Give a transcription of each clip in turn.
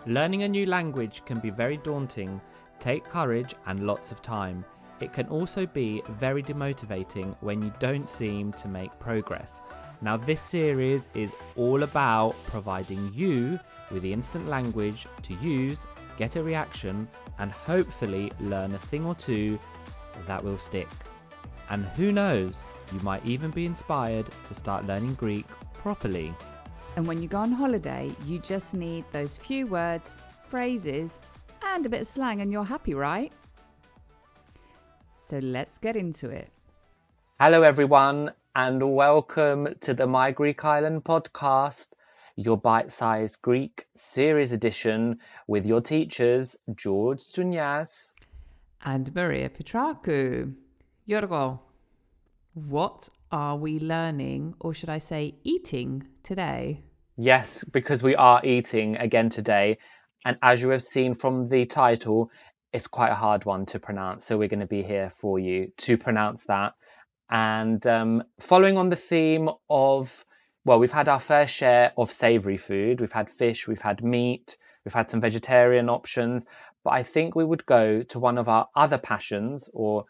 Learning a new language can be very daunting, take courage and lots of time. It can also be very demotivating when you don't seem to make progress. Now this series is all about providing you with the instant language to use, get a reaction, and hopefully learn a thing or two that will stick. And who knows, you might even be inspired to start learning Greek properly. And when you go on holiday, you just need those few words, phrases, and a bit of slang and you're happy, right? So let's get into it. Hello everyone, and welcome to the My Greek Island podcast, your Bitesize Greek series edition with your teachers, George Tsunias And Maria Petrakou. Yorgo, what are we learning, or should I say eating today? Yes, because we are eating again today, and as you have seen from the title, it's quite a hard one to pronounce, so we're going to be here for you to pronounce that. And following on the theme of, well, we've had our fair share of savoury food. We've had fish, we've had meat, we've had some vegetarian options, but I think we would go to one of our other passions, or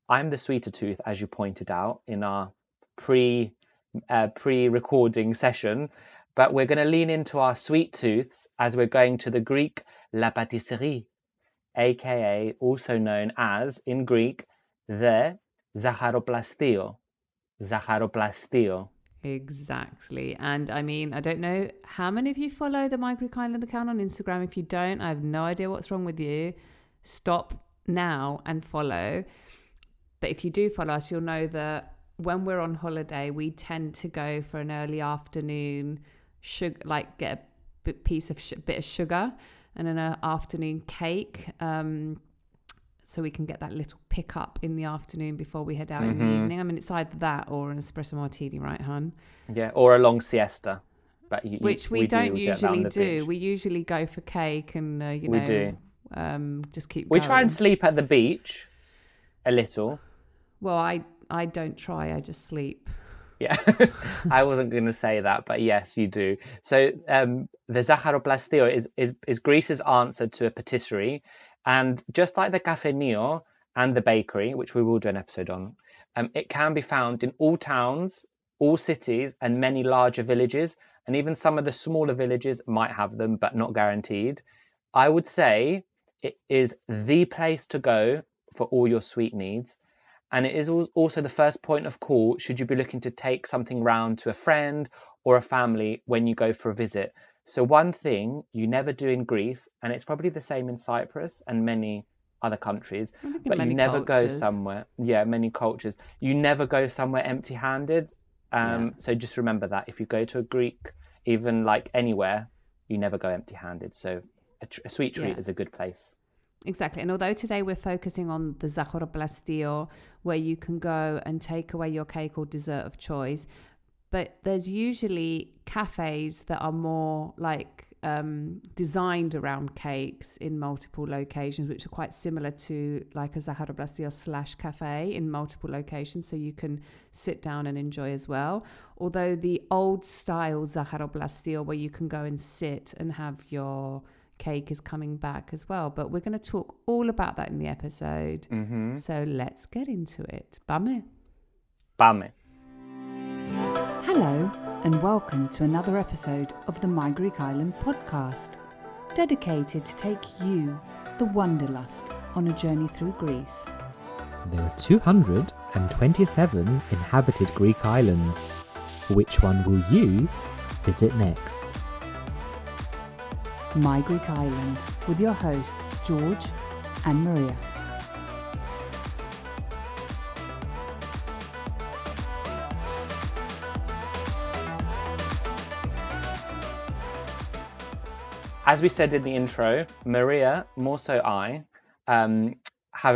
I'm the sweeter tooth, as you pointed out in our pre-recording session. But we're going to lean into our sweet tooths as we're going to the Greek la patisserie, aka also known as, in Greek, the zaharoplastio. Zaxaropasteio. Exactly. And I mean, I don't know how many of you follow the My Greek Island account on Instagram. If you don't, I have no idea what's wrong with you. Stop now and follow. But if you do follow us, you'll know that when we're on holiday, we tend to go for an early afternoon sugar, like get a bit of sugar and an afternoon cake. So we can get that little pick up in the afternoon before we head out in the evening. I mean, it's either that or an espresso martini, right, hon? Yeah, or a long siesta. But Which we don't usually do. We usually go for cake and, just keep We going. try and sleep at the beach a little. Well, I don't try, I just sleep. Yeah, I wasn't going to say that, but yes, you do. So the zaharoplastio is Greece's answer to a patisserie. And just like the Cafe Neo and the bakery, which we will do an episode on, it can be found in all towns, all cities, and many larger villages. And even some of the smaller villages might have them, but not guaranteed. I would say it is the place to go for all your sweet needs. And it is also the first point of call should you be looking to take something round to a friend or a family when you go for a visit. So one thing you never do in Greece, and it's probably the same in Cyprus and many other countries, but you never go somewhere. Yeah, many cultures. You never go somewhere empty-handed. So just remember that if you go to a Greek, even like anywhere, you never go empty-handed. So a sweet treat is a good place. Exactly. And although today we're focusing on the zaharoplastio, where you can go and take away your cake or dessert of choice, but there's usually cafes that are more like designed around cakes in multiple locations, which are quite similar to like a zaharoplastio / cafe in multiple locations, so you can sit down and enjoy as well. Although the old style zaharoplastio, where you can go and sit and have your cake, is coming back as well, but we're going to talk all about that in the episode. So let's get into it. Πάμε. Hello and welcome to another episode of the My Greek Island podcast, dedicated to take you, the wanderlust, on a journey through Greece. There are 227 inhabited Greek islands. Which one will you visit next? My Greek Island, with your hosts George and Maria. As we said in the intro, Maria, more so I,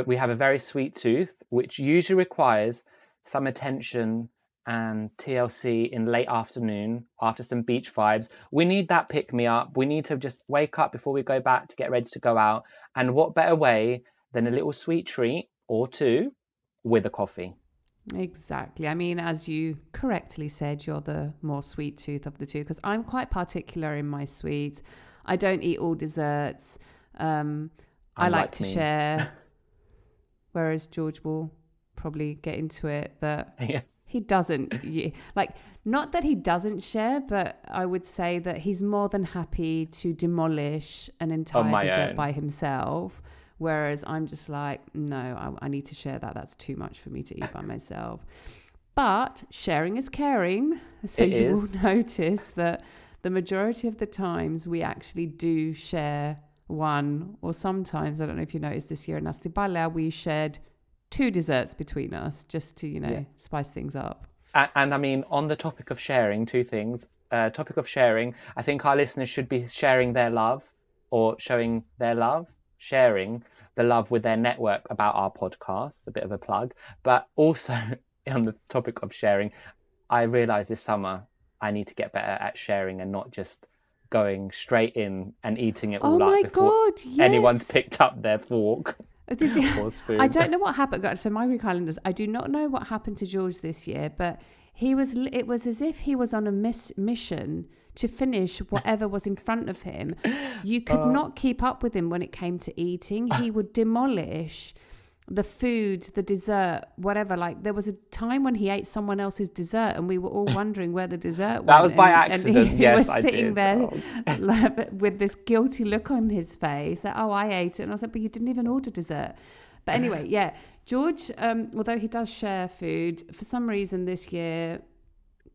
we have a very sweet tooth, which usually requires some attention and TLC in late afternoon after some beach vibes. We need that pick me up. We need to just wake up before we go back to get ready to go out. And what better way than a little sweet treat or two with a coffee? Exactly. I mean, as you correctly said, you're the more sweet tooth of the two, because I'm quite particular in my sweets. I don't eat all desserts. I like Unlike to me. share, whereas George will probably get into it that Yeah. he doesn't like, not that he doesn't share, but I would say that he's more than happy to demolish an On entire my dessert own. by himself. Whereas I'm just like, no, I need to share that. That's too much for me to eat by myself. But sharing is caring. So It you will is. notice that the majority of the times we actually do share one, or sometimes, I don't know if you noticed this year in Astibala, we shared two desserts between us just to, Yeah. spice things up. And I mean, on the topic of sharing, two things. Topic of sharing, I think our listeners should be sharing their love or showing their love, sharing the love with their network about our podcast, a bit of a plug. But also, on the topic of sharing, I realized this summer I need to get better at sharing and not just going straight in and eating it Oh all up my before God, anyone's yes. picked up their fork or I spoon. don't know what happened. So my Greek calendars, I do not know what happened to George this year, but it was as if he was on a mission to finish whatever was in front of him. You could Uh, not keep up with him when it came to eating. He would demolish the food, the dessert, whatever. Like there was a time when he ate someone else's dessert and we were all wondering where the dessert that went. was by And accident. he was Yes, I sitting did. there Oh. like, with this guilty look on his face that, oh, I ate it. And I was like, but you didn't even order dessert. But anyway, yeah, George, although he does share food, for some reason this year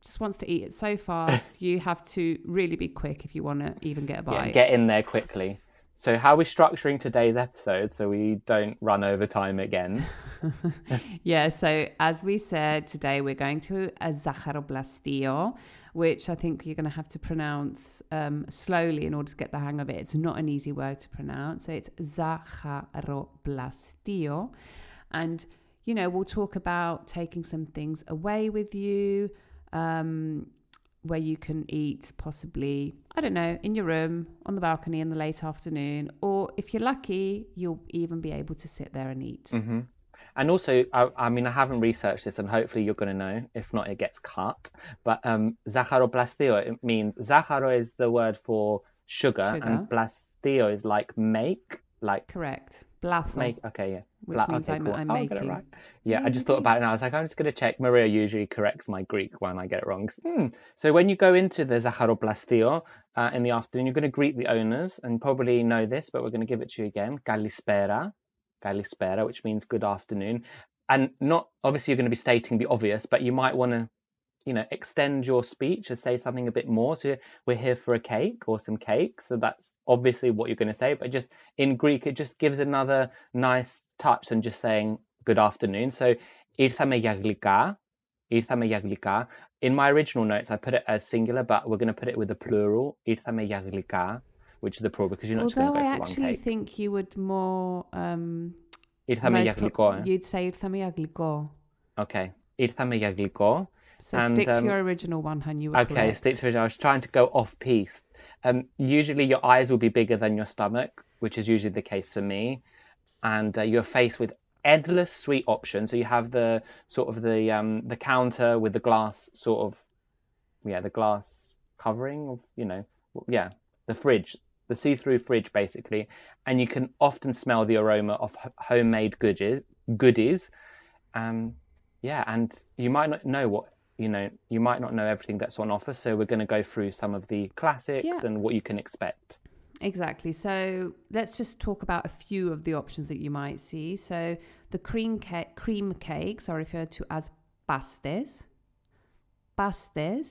just wants to eat it so fast. You have to really be quick if you want to even get a Yeah, bite. get in there quickly. So how are we structuring today's episode so we don't run over time again? Yeah, so as we said, today we're going to a zaharoplastio, which I think you're going to have to pronounce slowly in order to get the hang of it. It's not an easy word to pronounce. So it's zaharoplastio. And, we'll talk about taking some things away with you, where you can eat possibly, I don't know, in your room, on the balcony in the late afternoon, or if you're lucky, you'll even be able to sit there and eat. Hmm. And also, I mean, I haven't researched this, and hopefully you're going to know. If not, it gets cut. But zaharoplastio, it means zaharo is the word for sugar, and Sugar, plastio is like make, like correct. Blatho, make. Okay, yeah. which means Okay, cool. I'm I'll get it making. right. Yeah, Yeah, I you just thought did. about it, and I was like, I'm just going to check. Maria usually corrects my Greek when I get it wrong. So when you go into the zaharoplastio in the afternoon, you're going to greet the owners, and probably know this, but we're going to give it to you again. Kalispera, kalispera, which means good afternoon. And not obviously you're going to be stating the obvious, but you might want to, extend your speech and say something a bit more. So we're here for a cake or some cake. So that's obviously what you're going to say. But just in Greek, it just gives another nice touch than just saying good afternoon. So ήρθαμε για γλυκά, ήρθαμε για γλυκά. In my original notes, I put it as singular, but we're going to put it with the plural. Ήρθαμε για γλυκά, which is the plural because you're not just going Although to I go for one actually cake. think you would more, Ήρθαμε για γλυκό, you'd say ήρθαμε για γλυκό. Okay. Ήρθαμε για γλυκό. So And stick to your original one, hun. You were okay, stick correct. to it. I was trying to go off piece. Usually your eyes will be bigger than your stomach, which is usually the case for me. And you're faced with endless sweet options. So you have the sort of the counter with the glass sort of, the glass covering of, the fridge, the see-through fridge basically. And you can often smell the aroma of homemade goodies. And you might not know you might not know everything that's on offer. So we're going to go through some of the classics Yeah, and what you can expect. exactly. So let's just talk about a few of the options that you might see. So the cream cakes are referred to as pastes. Pastes.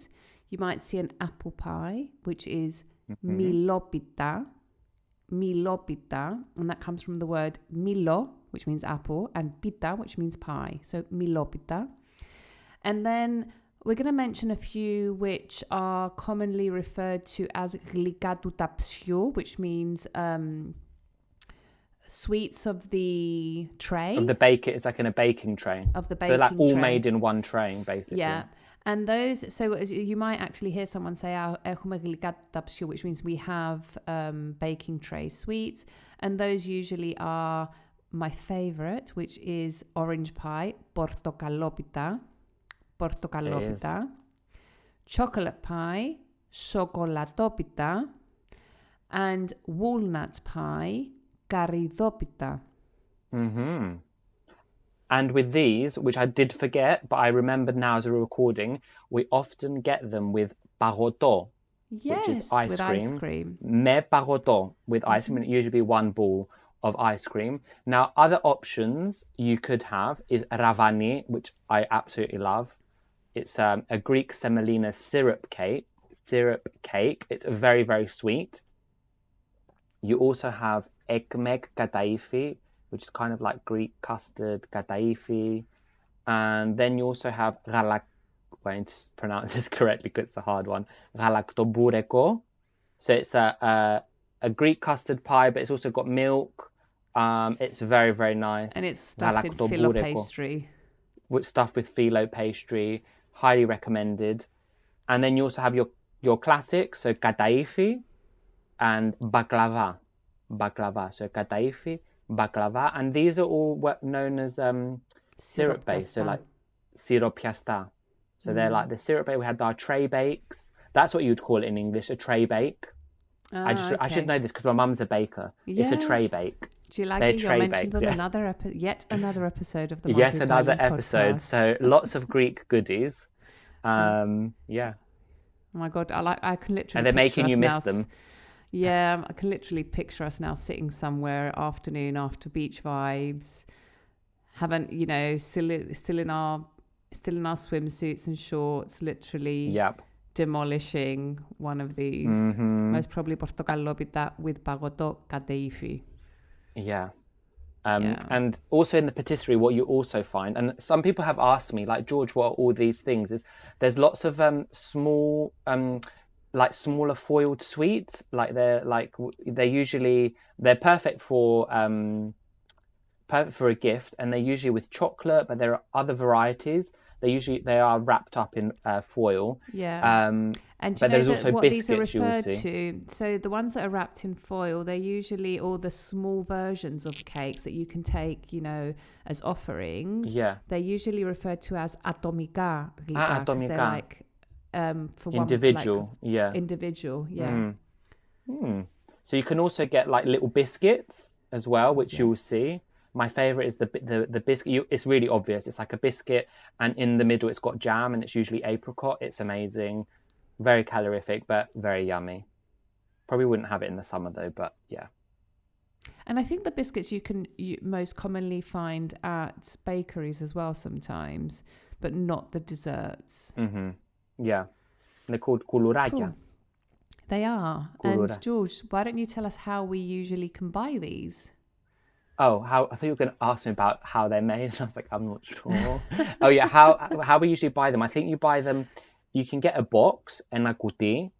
You might see an apple pie, which is Hmm. milopita. Milopita, and that comes from the word milo, which means apple, and pita, which means pie. So milopita. And then we're going to mention a few which are commonly referred to as γλυκά του ταψιού, which means sweets of the tray, Of the bake, it's like in a baking tray. of the So like baking all tray. made in one tray, basically. Yeah. And those, so you might actually hear someone say, έχουμε γλυκά του ταψιού, which means we have baking tray sweets. And those usually are my favorite, which is orange pie, portokalopita. Chocolate pie, chocolatopita. and walnut pie, garidopita. Hmm. And with these, which I did forget, but I remembered now as a recording, we often get them with pagoto, which is Yes, ice with ice cream. cream. Me pagoto with ice cream, Hmm. and it usually be one ball of ice cream. Now, other options you could have is ravani, which I absolutely love. It's a Greek semolina syrup cake. Syrup cake. It's very, very sweet. You also have ekmek kadaifi, which is kind of like Greek custard kadaifi. And then you also have wait to pronounce this correctly because it's a hard one. Galaktoboureko. So it's a Greek custard pie, but it's also got milk. It's very, very And nice. it's stuffed in filo Galaktoboureko, pastry. with stuff with phyllo pastry. Highly recommended. And then you also have your classics, so kadaifi and baklava. Baklava. So kadaifi, baklava, and these are all known as syrup based. So Siropiasta. like siropiasta. So they're like Mm. the syrup bake. We had our tray bakes. That's what you'd call it in English, a tray bake. Ah, I should okay. know this because my mum's a baker. It's a tray Yes. bake. Do you like They're it? You're tray mentioned baked, on yeah. yet another episode of the Yet Marketing another Volume episode. podcast. So lots of Greek goodies. Um, Yeah. oh my God, I can literally And they're picture making you us now. miss them. Yeah, I can literally picture us now sitting somewhere afternoon after beach vibes, haven't still in our swimsuits and shorts, literally Yep. demolishing one of these. Mm-hmm. Most probably portocallopita with pagoto kadeifi. Yeah. Yeah. And also in the patisserie, what you also find, and some people have asked me, like, George, what are all these things? Is there's lots of small, like smaller foiled sweets. Like they're perfect for a gift, and they're usually with chocolate, but there are other varieties. They are wrapped up in foil. Yeah. Um, And do you but know there's that also what these are biscuits you will referred see. to? So the ones that are wrapped in foil, they're usually all the small versions of cakes that you can take, as offerings. Yeah. They're usually referred to as atomica Ah, glyca because they're atomica. like for one like Individual. Yeah. individual. Yeah. Mm. Mm. So you can also get like little biscuits as well, which you will Yes. see. My favorite is the biscuit. It's really obvious. It's like a biscuit, and in the middle it's got jam, and it's usually apricot. It's amazing, very calorific, but very yummy. Probably wouldn't have it in the summer though, but yeah. And I think the biscuits you most commonly find at bakeries as well sometimes, but not the desserts. Hmm. Yeah. They're called Cool. kuluragia. They are. And Kulura. George, why don't you tell us how we usually can buy these? Oh, how I thought you were going to ask me about how they're made, and I was like, I'm not sure. Oh yeah, how we usually buy them. I think you buy them. You can get a box and a kuti,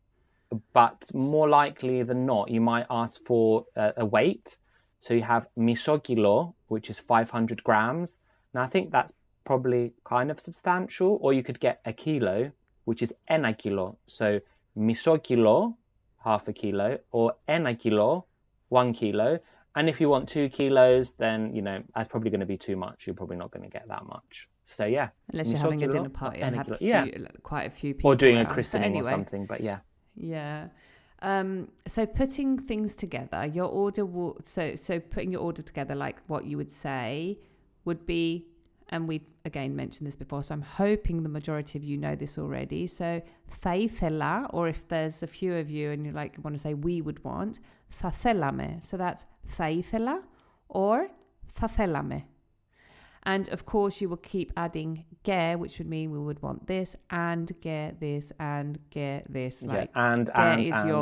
but more likely than not, you might ask for a weight. So you have miso kilo, which is 500 grams. Now I think that's probably kind of substantial. Or you could get a kilo, which is ena kilo. So miso kilo, half a kilo, or ena kilo, 1 kilo. And if you want 2 kilos, then that's probably going to be too much. You're probably not going to get that much. So yeah, Unless you're miso having a dinner kilo or party and ena have kilo. Yeah, quite a few or people doing a around. But christening or anyway, something. But yeah. yeah. So putting things together, your order will so putting your order together, like what you would say would be, and we've again mentioned this before, so I'm hoping the majority of you know this already. So θα ήθελα, or if there's a few of you and you want to say we would want, θα θέλαμε. So that's θα ήθελα or θα θέλαμε. And of course, you will keep adding ge, which would mean we would want this and ge this and ge this. Yeah, ge is and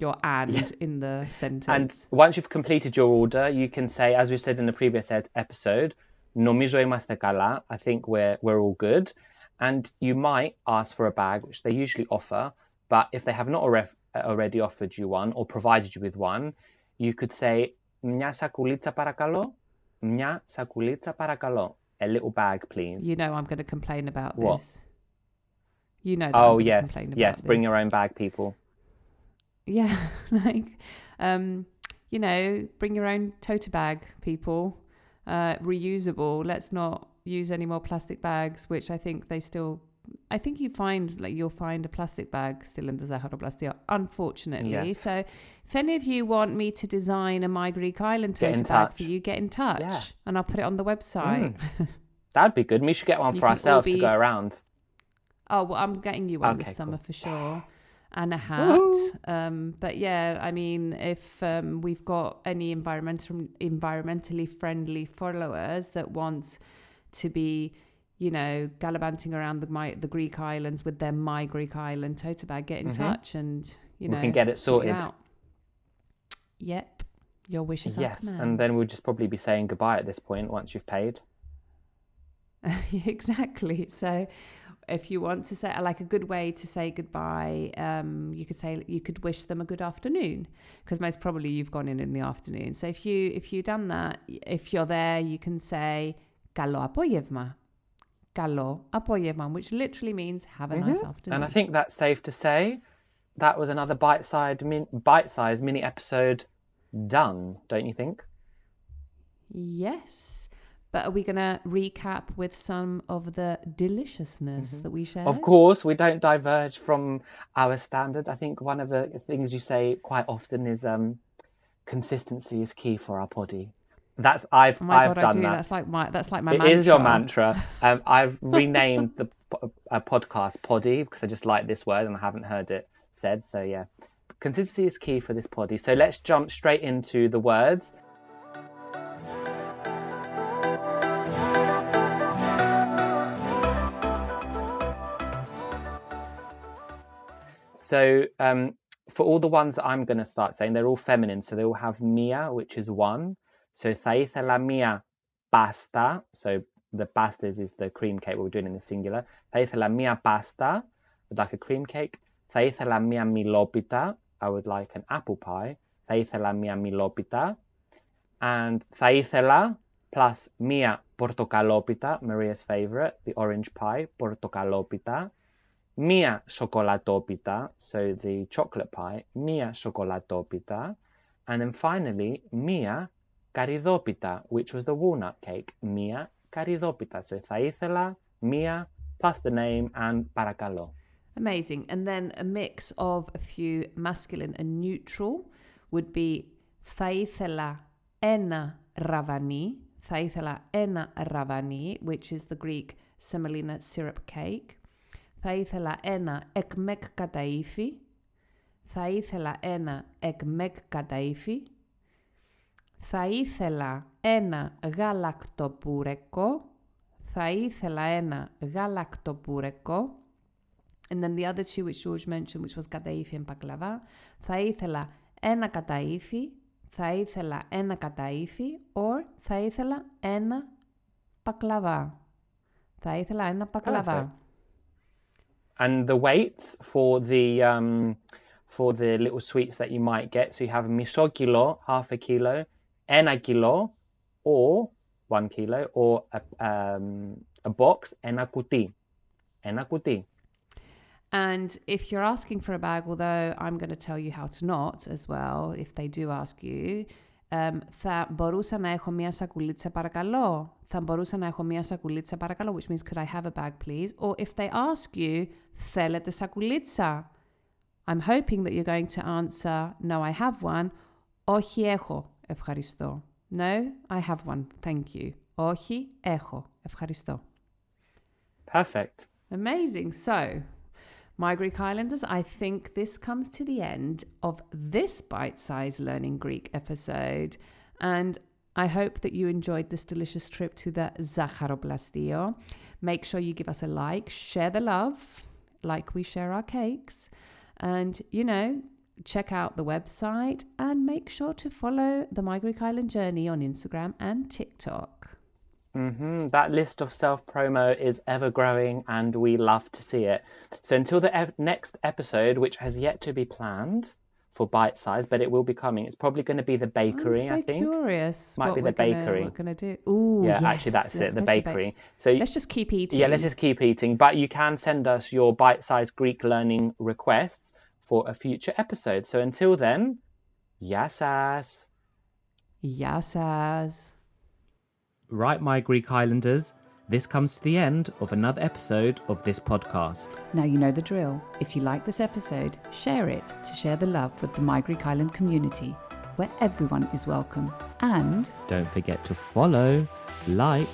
your yeah. in the And sentence. once you've completed your order, you can say, as we've said in the previous episode, "Νομίζω είμαστε καλά." I think we're all good. And you might ask for a bag, which they usually offer. But if they have not already offered you one or provided you with one, you could say, "Μια σακουλίτσα παρακαλώ." Μια σακουλίτσα παρακαλώ. A little bag, please. You know I'm going to complain about What? this. You know that I'm Oh, going to yes. complain about Yes, this. bring your own bag, people. Yeah, bring your own tote bag, people. Reusable. Let's not use any more plastic bags, which I think they still I think you'll find a plastic bag still in the zaharoplastio, unfortunately. Yes. So if any of you want me to design a My Greek Island Get in tote bag for touch. you, get in touch Yeah. and I'll put it on the website. That'd be good. We should get one You for can all ourselves to be, go around. oh, well, I'm getting you one this Okay, summer cool. for sure. And a hat. Woohoo! But yeah, I mean, if we've got any environmentally friendly followers that want to be, gallivanting around the Greek islands with their My Greek Island tote bag, get in touch and, We can get it sort you sorted. out. Yep. Your wish is our Yes, command. and then we'll just probably be saying goodbye at this point once you've paid. Exactly. So if you want to say like a good way to say goodbye, you could wish them a good afternoon, because most probably you've gone in the afternoon. So if you've done that, if you're there, you can say καλό απόγευμα. Καλό απόγευμα, which literally means have a nice afternoon. And I think that's safe to say that was another bite-sized mini episode done, don't you think? Yes. But are we going to recap with some of the deliciousness that we shared? Of course, we don't diverge from our standards. I think one of the things you say quite often is consistency is key for our body. I've God, done I do. that. That's like my mantra. It is your mantra. I've renamed the podcast poddy because I just like this word and I haven't heard it said. So yeah, consistency is key for this poddy. So let's jump straight into the words. So for all the ones that I'm going to start saying, they're all feminine. So they all have mia, which is one. So θα ήθελα μία pasta. So the pasta is the cream cake, what we're doing in the singular. Θα ήθελα μία pasta, I'd like a cream cake. Θα ήθελα μία μιλόπιτα, I would like an apple pie. Θα ήθελα μία μιλόπιτα. And θα ήθελα plus μία πορτοκαλόπιτα, Maria's favorite, the orange pie, πορτοκαλόπιτα. Μία σοκολατόπιτα, so the chocolate pie, μία σοκολατόπιτα. And then finally, μία καριδόπιτα, which was the walnut cake, μία καριδόπιτα. So θα ήθελα μία plus the name and παρακαλώ. Amazing. And then a mix of a few masculine and neutral would be θα ήθελα ένα ραβανί. Θα ήθελα ένα ραβανί, which is the Greek semolina syrup cake. Θα ήθελα ένα εκμεκ καταΐφι. Θα ήθελα ένα εκμεκ καταΐφι. Θα ήθελα ένα γαλακτοπούρεκο. Θα ήθελα ένα γαλακτοπούρεκο. And then the other two which George mentioned, which was καταΐφι and baklava. Θα ήθελα ένα καταΐφι. Θα ήθελα ένα καταΐφι. Or θα ήθελα ένα baklava. Θα ήθελα ένα baklava. And the weights for the little sweets that you might get. So you have μισό κιλό, half a kilo, ένα κιλό, or 1 kilo, or a box, ένα κουτί. Ένα κουτί. And if you're asking for a bag, although I'm going to tell you how to not as well, if they do ask you, θα μπορούσα να έχω μια σακουλίτσα παρακαλώ. Θα μπορούσα να έχω μια σακουλίτσα παρακαλώ, which means could I have a bag please? Or if they ask you, θέλετε σακουλίτσα? I'm hoping that you're going to answer, no, I have one. Όχι, έχω, ευχαριστώ. No, I have one, thank you. Όχι, έχω, ευχαριστώ. Perfect. Amazing. So, my Greek Islanders, I think this comes to the end of this bite-sized Learning Greek episode. And I hope that you enjoyed this delicious trip to the Zaxaropasteio. Make sure you give us a like, share the love, like we share our cakes. And, check out the website and make sure to follow the My Greek Island Journey on Instagram and TikTok. That list of self-promo is ever growing and we love to see it. So until the next episode, which has yet to be planned for Bite Size, but it will be coming. It's probably going to be the bakery, I think. I'm so curious Might be the bakery. What we're going to do. Ooh, yeah, yes, actually that's it, the bakery. So let's just keep eating. Yeah, let's just keep eating. But you can send us your bite-sized Greek learning requests for a future episode. So until then, γεια σας. Γεια σας. Right, my Greek Islanders, This comes to the end of another episode of this podcast. Now you know the drill. If you like this episode, share it to share the love with the My Greek Island community, where everyone is welcome. And don't forget to follow, like,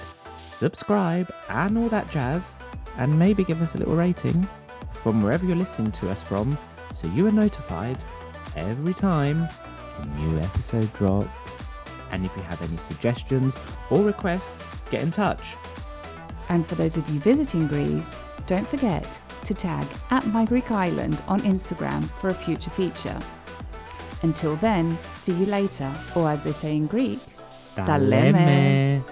subscribe, and all that jazz. And maybe give us a little rating from wherever you're listening to us from, so you are notified every time a new episode drops. And if you have any suggestions or requests, get in touch. And for those of you visiting Greece, don't forget to tag at My Greek Island on Instagram for a future feature. Until then, see you later, or as they say in Greek, Ta leme.